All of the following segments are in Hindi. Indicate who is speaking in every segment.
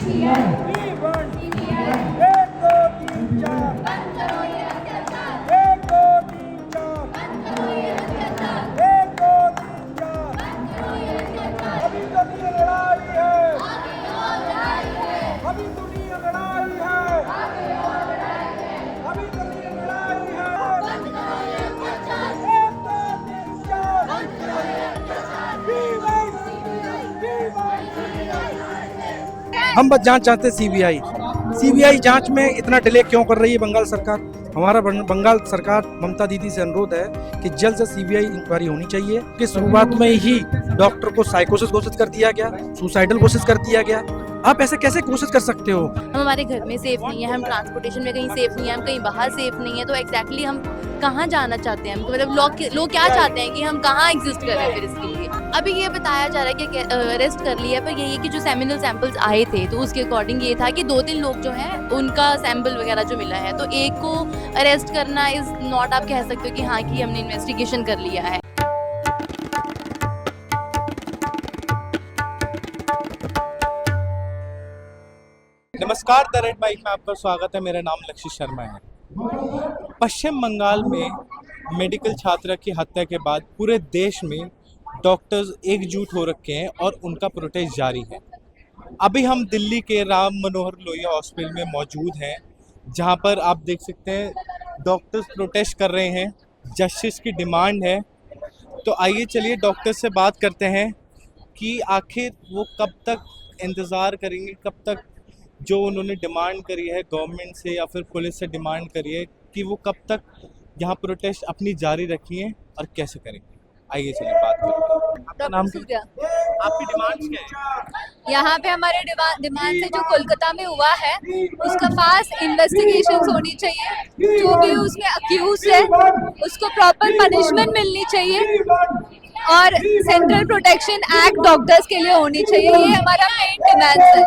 Speaker 1: एक दो तीन चार, एक दो तीन चार, एक दो तीन चार। अभी तो नहीं लड़ाई है, अभी तो नहीं लड़ाई है, अभी तो नहीं लड़ाई है। एक दो तीन चार,
Speaker 2: हम बस जांच चाहते सीबीआई। सीबीआई जांच में इतना डिले क्यों कर रही है बंगाल सरकार? हमारा बंगाल सरकार ममता दीदी से अनुरोध है कि जल्द से सीबीआई इंक्वायरी होनी चाहिए कि शुरुआत में ही डॉक्टर को साइकोसिस घोषित कर दिया गया, सुसाइडल घोषित कर दिया गया। आप ऐसे कैसे कोशिश कर सकते हो?
Speaker 3: हम हमारे घर में सेफ नहीं है, हम ट्रांसपोर्टेशन में कहीं सेफ नहीं है, हम कहीं बाहर सेफ नहीं है, तो एग्जैक्टली हम कहाँ जाना चाहते हैं? मतलब लोग क्या चाहते हैं कि हम कहाँ एग्जिस्ट कर रहे हैं फिर इसके लिए? अभी ये बताया जा रहा है कि अरेस्ट कर लिया, पर यही है कि जो सेमिनल सैंपल्स आए थे तो उसके अकॉर्डिंग ये था कि 2-3 लोग जो हैं उनका सैंपल वगैरह जो मिला है, तो एक को अरेस्ट करना इज नॉट, आप कह सकते हो कि हाँ कि हमने इन्वेस्टिगेशन कर लिया है।
Speaker 4: नमस्कार, द रेड बाइक में आपका स्वागत है। मेरा नाम लक्ष्य शर्मा है। पश्चिम बंगाल में मेडिकल छात्रा की हत्या के बाद पूरे देश में डॉक्टर्स एकजुट हो रखे हैं और उनका प्रोटेस्ट जारी है। अभी हम दिल्ली के राम मनोहर लोहिया हॉस्पिटल में मौजूद हैं, जहां पर आप देख सकते हैं डॉक्टर्स प्रोटेस्ट कर रहे हैं, जस्टिस की डिमांड है। तो आइए चलिए डॉक्टर से बात करते हैं कि आखिर वो कब तक इंतज़ार करेंगे, कब तक जो उन्होंने डिमांड करी है गवर्नमेंट से या फिर पुलिस से डिमांड करी है कि वो कब तक यहाँ प्रोटेस्ट अपनी जारी रखिए और कैसे करेंगे। आइए चलिए बात करते हैं। आपका नाम क्या है? आपकी डिमांड्स क्या है?
Speaker 5: यहाँ पे हमारे डिमांड से जो कोलकाता में हुआ है उसका फास्ट इन्वेस्टिगेशन होनी चाहिए। जो भी उसमें अक्यूज है उसको प्रॉपर पनिशमेंट मिलनी चाहिए और सेंट्रल प्रोटेक्शन एक्ट डॉक्टर्स के लिए होनी चाहिए। ये हमारा मेन डिमांड है।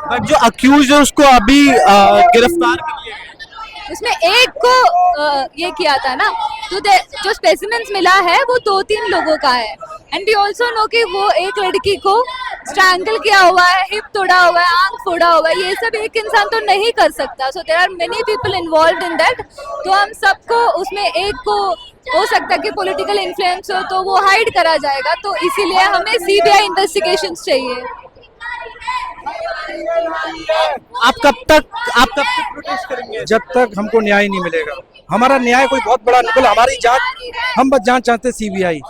Speaker 4: बट जो अक्यूज है उसको अभी गिरफ्तार कर लिया गया।
Speaker 5: उसमें एक को ये किया था ना, तो जो स्पेसिमेंस मिला है वो 2-3 लोगों का है। एंड वी ऑल्सो नो कि वो एक लड़की को स्ट्रैंगल किया हुआ है, हिप तोड़ा हुआ है, आंख फोड़ा हुआ है। ये सब एक इंसान तो नहीं कर सकता। So there are many people involved in that. तो हम सबको उसमें एक को हो सकता है कि पॉलिटिकल इन्फ्लुएंस हो तो वो हाइड करा जाएगा। तो इसीलिए हमें सीबीआई इन्वेस्टिगेशंस चाहिए।
Speaker 4: आप कब तक प्रोटेस्ट करेंगे?
Speaker 2: जब तक हमको न्याय नहीं मिलेगा। हमारा न्याय कोई बहुत बड़ा निकल, हमारी जांच, हम बस जांच चाहते सीबीआई।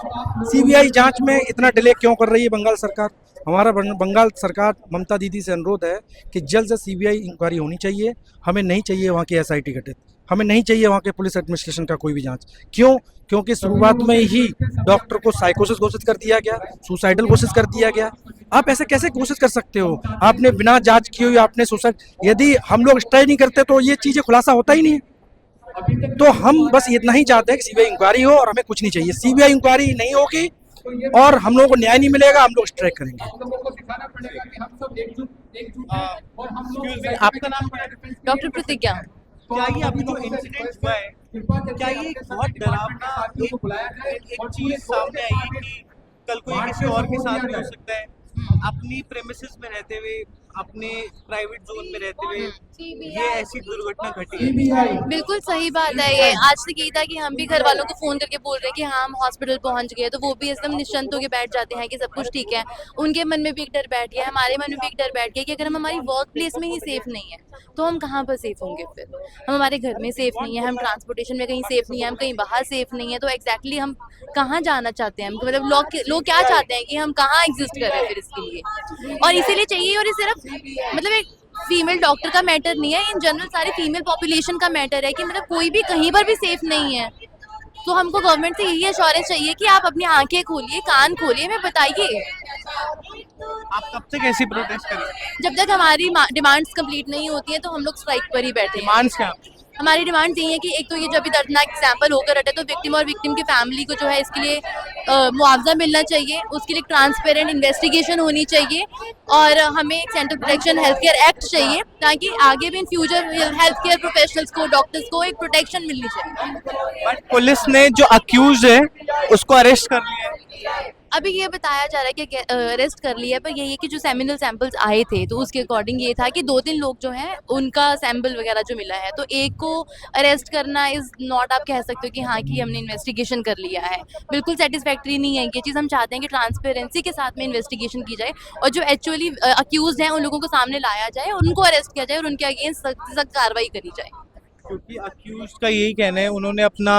Speaker 2: सीबीआई जांच में इतना डिले क्यों कर रही है बंगाल सरकार? हमारा बंगाल सरकार ममता दीदी से अनुरोध है कि जल्द से सीबीआई इंक्वायरी होनी चाहिए। हमें नहीं चाहिए वहाँ की एसआईटी गठित, हमें नहीं चाहिए वहाँ के पुलिस एडमिनिस्ट्रेशन का कोई भी जांच। क्यों? क्योंकि शुरुआत में ही डॉक्टर को साइकोसिस घोषित कर दिया गया, सुसाइडल घोषित कर दिया गया। आप ऐसे कैसे कोशिश कर सकते हो? आपने बिना जांच किए हुए आपने सुसाइड, यदि हम लोग ट्राई नहीं करते तो ये चीजें खुलासा होता ही नहीं है। तो हम बस इतना ही चाहते हैं कि सीबीआई इंक्वायरी हो और हमें कुछ नहीं चाहिए। सीबीआई इंक्वायरी नहीं होगी और हम लोगों को न्याय नहीं मिलेगा, हम लोग स्ट्राइक करेंगे।
Speaker 4: आपका नाम क्या है?
Speaker 3: डॉक्टर प्रतिज्ञा।
Speaker 4: क्या ये अभी जो इंसिडेंट हुआ है, क्या ये एक बहुत डरावना एक चीज सामने आई है कि कल को ये किसी और के साथ भी हो सकता है? अपनी प्रेमिसेस में रहते हुए, अपने प्राइवेट जोन में रहते हुए ये ऐसी दुर्घटना घटी है।
Speaker 3: बिल्कुल सही बात है। ये आज तक यही था कि हम भी घर वालों को फोन करके बोल रहे हैं कि हाँ हम हॉस्पिटल पहुंच गए, तो वो भी एकदम निश्चिंत होकर बैठ जाते हैं कि सब कुछ ठीक है। उनके मन में भी एक डर बैठ गया, हमारे मन में भी एक डर बैठ गया कि अगर हम हमारी वर्क प्लेस में ही सेफ नहीं है तो हम कहाँ पर सेफ होंगे फिर? हम हमारे घर में सेफ नहीं है, हम ट्रांसपोर्टेशन में कहीं सेफ नहीं है, हम कहीं बाहर सेफ नहीं है, तो एग्जैक्टली हम कहाँ जाना चाहते हैं? मतलब लोग क्या चाहते हैं कि हम कहाँ एग्जिस्ट कर रहे हैं फिर इसके लिए? और इसीलिए चाहिए, और ये सिर्फ मतलब एक फीमेल डॉक्टर का मैटर नहीं है, इन जनरल सारी फीमेल पॉपुलेशन का मैटर है कि मतलब कोई भी कहीं पर भी सेफ नहीं है। तो हमको गवर्नमेंट से यही एश्योरेंस चाहिए कि आप अपनी आंखें खोलिए, कान खोलिए, हमें बताइए।
Speaker 4: आप कब तक ऐसी प्रोटेस्ट करेंगे?
Speaker 3: जब तक हमारी डिमांड्स कंप्लीट नहीं होती है तो हम लोग स्ट्राइक पर ही बैठे हैं।
Speaker 4: डिमांड्स क्या?
Speaker 3: हमारी डिमांड यही है कि एक तो ये जब भी दर्दनाक एग्जाम्पल होकर हटे तो विक्टिम और विक्टिम की फैमिली को जो है इसके लिए मुआवजा मिलना चाहिए, उसके लिए ट्रांसपेरेंट इन्वेस्टिगेशन होनी चाहिए और हमें एक central protection health care act चाहिए ताकि आगे भी in future health care professionals को, डॉक्टर्स को एक प्रोटेक्शन मिलनी चाहिए।
Speaker 4: बट पुलिस ने जो अक्यूज है उसको अरेस्ट कर लिया है।
Speaker 3: अभी ये बताया जा रहा है कि अरेस्ट कर लिया है, पर यही है कि जो सेमिनल सैंपल्स आए थे तो उसके अकॉर्डिंग ये था कि 2-3 लोग जो हैं उनका सैंपल वगैरह जो मिला है, तो एक को अरेस्ट करना इज नॉट, आप कह सकते हो कि हाँ कि हमने इन्वेस्टिगेशन कर लिया है, बिल्कुल सेटिस्फैक्ट्री नहीं है ये चीज़। हम चाहते हैं कि ट्रांसपेरेंसी के साथ में इन्वेस्टिगेशन की जाए और जो एक्चुअली अक्यूज हैं उन लोगों को सामने लाया जाए, उनको अरेस्ट किया जाए और उनके अगेंस्ट सख्त सख्त कार्रवाई करी जाए।
Speaker 4: क्योंकि अक्यूज का यही कहना है, उन्होंने अपना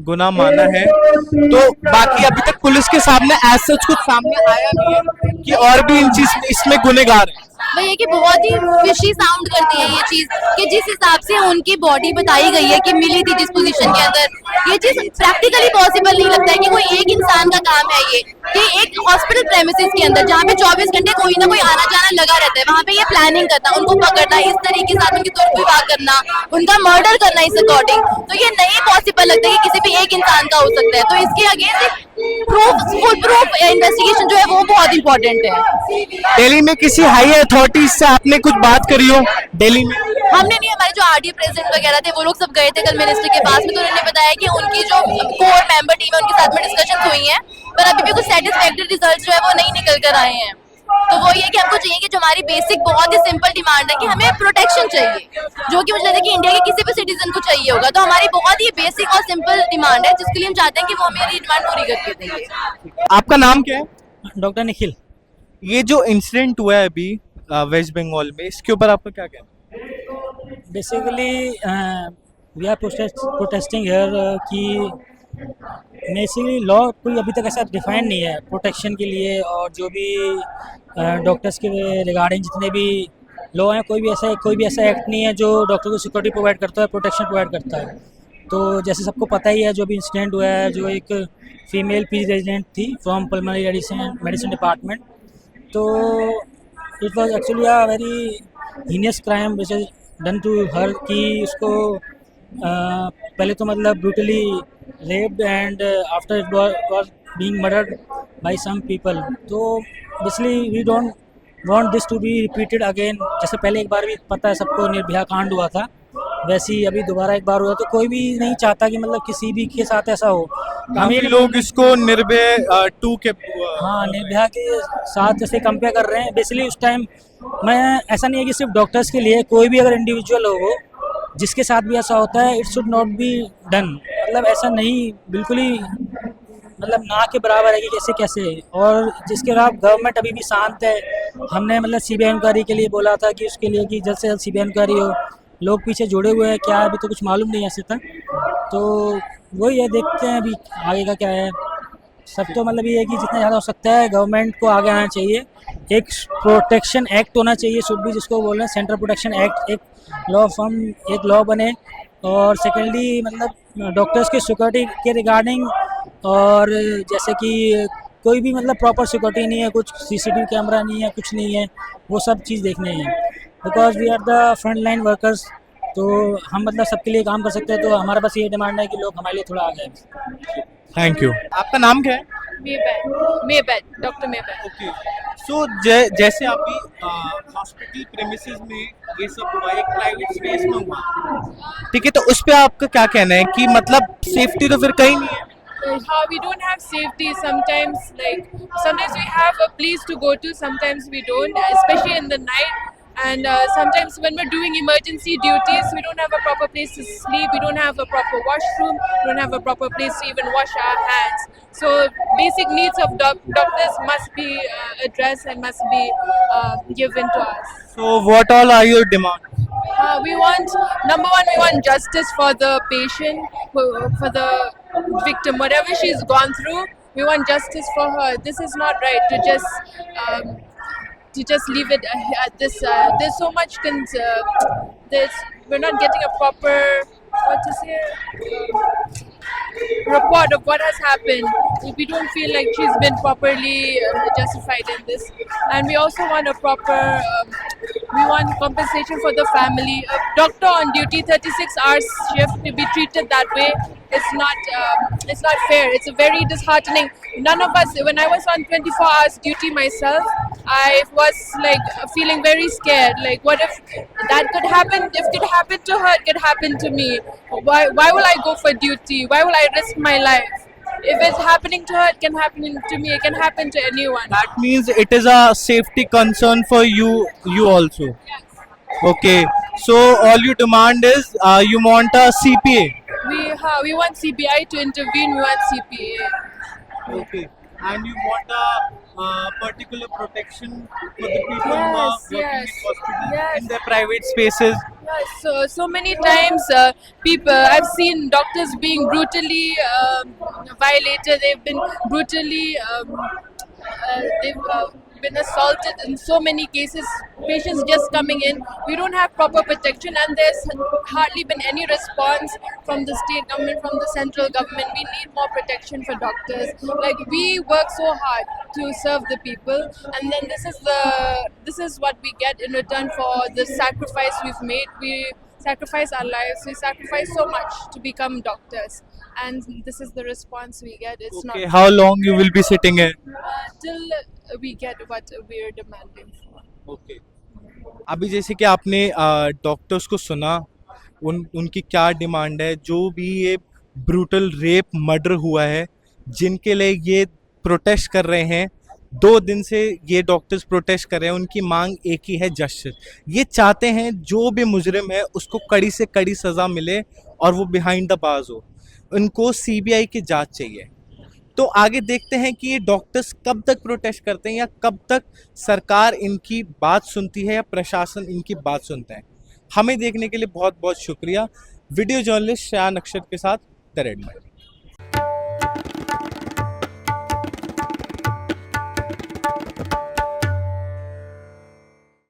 Speaker 4: गुनाह माना है, तो बाकी अभी तक पुलिस के सामने एज सच कुछ सामने आया नहीं है कि और भी इन चीज इसमें गुनहगार है।
Speaker 3: वही है कि बहुत ही फिशी साउंड करती है ये चीज कि जिस हिसाब से उनकी बॉडी बताई गई है कि मिली थी जिस पोजीशन के अंदर, ये चीज प्रैक्टिकली पॉसिबल नहीं लगता है कि कोई एक इंसान का काम है ये कि एक हॉस्पिटल प्रेमिसेस के अंदर जहाँ पे 24 घंटे कोई ना कोई आना जाना लगा रहता है, वहाँ पे ये प्लानिंग करना, उनको पकड़ना, इस तरीके से उनकी दुर्व्यवहार करना, उनका मर्डर करना इस अकॉर्डिंग, तो ये नहीं पॉसिबल लगता है कि किसी भी एक इंसान का हो सकता है। तो इसके अगेंस्ट फुल प्रूफ इन्वेस्टिगेशन जो है वो बहुत इंपॉर्टेंट है।
Speaker 4: दिल्ली में किसी हाई अथॉरिटी से आपने कुछ बात करी हो? दिल्ली में
Speaker 3: हमने नहीं, हमारे जो आरडी प्रेसिडेंट वगैरह थे वो लोग सब गए थे कल मिनिस्टर के पास में, तो उन्होंने बताया कि उनकी जो कोर मेंबर टीम है उनके साथ में डिस्कशन हुई है, पर अभी भी कुछ सेटिस्फैक्टरी रिजल्ट जो है वो नहीं निकल कर आए हैं। तो वो ये कि हमको चाहिए कि जो हमारी बेसिक बहुत ही सिंपल डिमांड है कि हमें प्रोटेक्शन चाहिए, जो कि मुझे लगता है कि इंडिया के किसी भी सिटीजन को चाहिए होगा, तो हमारी बहुत ही बेसिक और सिंपल डिमांड है जिसके लिए हम चाहते हैं कि वो हमारी डिमांड पूरी करके देंगे।
Speaker 4: आपका नाम क्या है?
Speaker 6: डॉक्टर निखिल।
Speaker 4: ये जो इंसिडेंट हुआ है अभी वेस्ट बंगाल में, इसके ऊपर आपका क्या कहना है?
Speaker 6: Basically we are protesting here कि बेसिकली लॉ कोई अभी तक ऐसा डिफाइन नहीं है प्रोटेक्शन के लिए, और जो भी डॉक्टर्स के रिगार्डिंग जितने भी लॉ हैं, कोई भी ऐसा एक्ट नहीं है जो डॉक्टर को सिक्योरिटी प्रोवाइड करता है, प्रोटेक्शन प्रोवाइड करता है। तो जैसे सबको पता ही है जो भी इंसिडेंट हुआ है, जो एक फीमेल पीजी रेजिडेंट थी फ्रॉम पल्मोनरी मेडिसिन डिपार्टमेंट, तो it was actually a very heinous crime which is done to her, कि उसको पहले तो मतलब brutally raped and after it was being murdered by some people. तो basically we don't want this to be repeated again. जैसे पहले एक बार भी पता है सबको निर्भया कांड हुआ था, वैसे ही अभी दोबारा एक बार हुआ, तो कोई भी नहीं चाहता कि मतलब किसी भी के साथ ऐसा हो।
Speaker 4: काफी लोग इसको निर्भया 2 के
Speaker 6: हाँ, निर्भया के साथ जैसे कंपेयर कर रहे हैं। बेसिकली उस टाइम मैं ऐसा नहीं है कि सिर्फ डॉक्टर्स के लिए, कोई भी अगर इंडिविजुअल हो जिसके साथ भी ऐसा होता है, it should not be done. मतलब ऐसा नहीं, बिल्कुल ही मतलब ना के बराबर है कि कैसे कैसे। और जिसके खिलाफ गवर्नमेंट अभी भी शांत है। हमने मतलब सीबीआई इंक्वायरी के लिए बोला था कि उसके लिए कि जल्द से जल्द सीबीआई इंक्वायरी हो। लोग पीछे जुड़े हुए हैं, क्या अभी तो कुछ मालूम नहीं है ऐसे तक। तो वही है, देखते हैं अभी आगे का क्या है। सब तो मतलब ये है कि जितना ज़्यादा हो सकता है गवर्नमेंट को आगे आना चाहिए। एक प्रोटेक्शन एक्ट होना चाहिए, शुड भी, जिसको बोल रहे हैं सेंट्रल प्रोटेक्शन एक्ट, एक लॉ फॉर्म, एक लॉ बने। और सेकेंडली मतलब डॉक्टर्स की सिक्योरिटी के रिगार्डिंग, और जैसे कि कोई भी मतलब प्रॉपर सिक्योरिटी नहीं है, कुछ सीसीटीवी कैमरा नहीं है, कुछ नहीं है, वो सब चीज़ देखने हैं। Because we are the front line workers, तो हम मतलब सबके लिए काम कर सकते हैं। तो हमारे पास ये डिमांड है कि लोग हमारे लिए थोड़ा आगे आए।
Speaker 4: Thank you. आपका नाम क्या है?
Speaker 5: मेबैट, डॉक्टर मेबैट।
Speaker 4: ओके, सो जैसे अभी हॉस्पिटल प्रेमिसेस में ये सब हुआ, एक प्राइवेट स्पेस में हुआ, ठीक है, तो उस पे आपका क्या कहना है कि मतलब सेफ्टी तो फिर कहीं नहीं है?
Speaker 7: How we don't have safety sometimes, sometimes we have a place to go to, sometimes we don't, especially in the night. And sometimes when we're doing emergency duties, we don't have a proper place to sleep, we don't have a proper washroom, we don't have a proper place to even wash our hands. So basic needs of doctors must be addressed and must be given to us.
Speaker 4: So what all are your demands?
Speaker 7: We want, number one, we want justice for the patient, for the victim, whatever she's gone through. We want justice for her. This is not right to just leave it at this. There's so much we're not getting a proper, what to say, report of what has happened. We don't feel like she's been properly justified in this. And we also want a proper, we want compensation for the family. A doctor on duty, 36 hours shift, to be treated that way, it's not fair. It's very disheartening. None of us, when I was on 24 hours duty myself, I was like feeling very scared. Like, what if that could happen? If it could happen to her, it could happen to me. Why will I go for duty? Why will I risk my life? if it's happening to her, it can happen to me. It can happen to anyone.
Speaker 4: That means it is a safety concern for you also. Okay, so all you demand is you want a CPA.
Speaker 7: We want CBI to intervene. We want CPA.
Speaker 4: Okay, and you want a particular protection for the people who are working
Speaker 7: Yes,
Speaker 4: in hospitals,
Speaker 7: yes.
Speaker 4: in their private spaces.
Speaker 7: Yes, so many times people I've seen doctors being brutally violated. They've been brutally they've been assaulted in so many cases. Patients just coming in, we don't have proper protection, and there's hardly been any response from the state government, from the central government. We need more protection for doctors. Like, we work so hard to serve the people, and then this is what we get in return for the sacrifice we've made. We sacrifice our lives. We sacrifice so much to become doctors, and this is the response we get. It's
Speaker 4: Okay,
Speaker 7: not
Speaker 4: how long you will be sitting here?
Speaker 7: till we get what we're demanding.
Speaker 4: Okay, अभी जैसे कि आपने डॉक्टर्स को सुना, उनकी क्या डिमांड है, जो भी ये ब्रूटल रेप मर्डर हुआ है, जिनके लिए ये प्रोटेस्ट कर रहे हैं, 2 दिन से ये डॉक्टर्स प्रोटेस्ट कर रहे हैं, उनकी मांग एक ही है, जस्टिस। ये चाहते हैं जो भी मुजरिम है उसको कड़ी से कड़ी सज़ा मिले और वो बिहाइंड द बार्स हो। उनको सीबीआई की जांच चाहिए। तो आगे देखते हैं कि ये डॉक्टर्स कब तक प्रोटेस्ट करते हैं या कब तक सरकार इनकी बात सुनती है या प्रशासन इनकी बात सुनता है। हमें देखने के लिए बहुत बहुत शुक्रिया। वीडियो जर्नलिस्ट श्रेया नक्षत्र के साथ द रेड माइक।